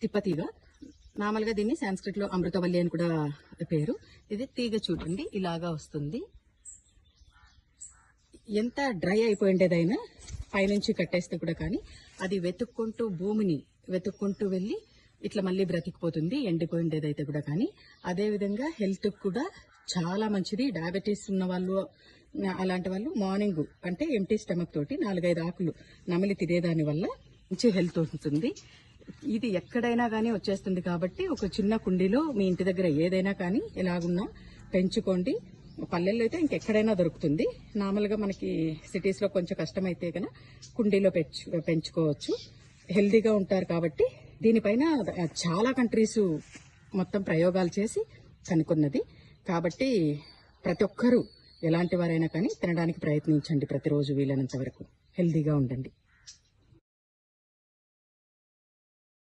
తిప్పతీగ. మామూలుగా దీన్ని సాంస్క్రిట్ లో అమృతవల్లి అని కూడా పేరు. ఇది తీగ చూడండి ఇలాగా వస్తుంది. ఎంత డ్రై అయిపోయిండేదైనా పైనుంచి కట్టేస్తే కూడా కానీ అది వెతుక్కుంటూ భూమిని వెతుక్కుంటూ వెళ్ళి ఇట్లా మళ్ళీ బ్రతికిపోతుంది ఎండిపోయిండేదైతే కూడా. కానీ అదేవిధంగా హెల్త్ కూడా చాలా మంచిది. డయాబెటీస్ ఉన్న వాళ్ళు అలాంటి వాళ్ళు మార్నింగ్ అంటే ఎంటీ స్టమక్ తోటి 4-5 ఆకులు నమిలి తినేదాని వల్ల మంచి హెల్త్ ఉంటుంది. ఇది ఎక్కడైనా కానీ వచ్చేస్తుంది కాబట్టి ఒక చిన్న కుండీలో మీ ఇంటి దగ్గర ఏదైనా కానీ ఎలాగున్నా పెంచుకోండి. పల్లెల్లో అయితే ఇంకెక్కడైనా దొరుకుతుంది. నార్మల్గా మనకి సిటీస్లో కొంచెం కష్టమైతే కనుక కుండీలో పెంచుకోవచ్చు. హెల్తీగా ఉంటారు కాబట్టి దీనిపైన చాలా కంట్రీస్ మొత్తం ప్రయోగాలు చేసి కనుక్కున్నది. కాబట్టి ప్రతి ఒక్కరూ ఎలాంటి వారైనా కానీ తినడానికి ప్రయత్నించండి. ప్రతిరోజు వీలైనంత వరకు హెల్తీగా ఉండండి.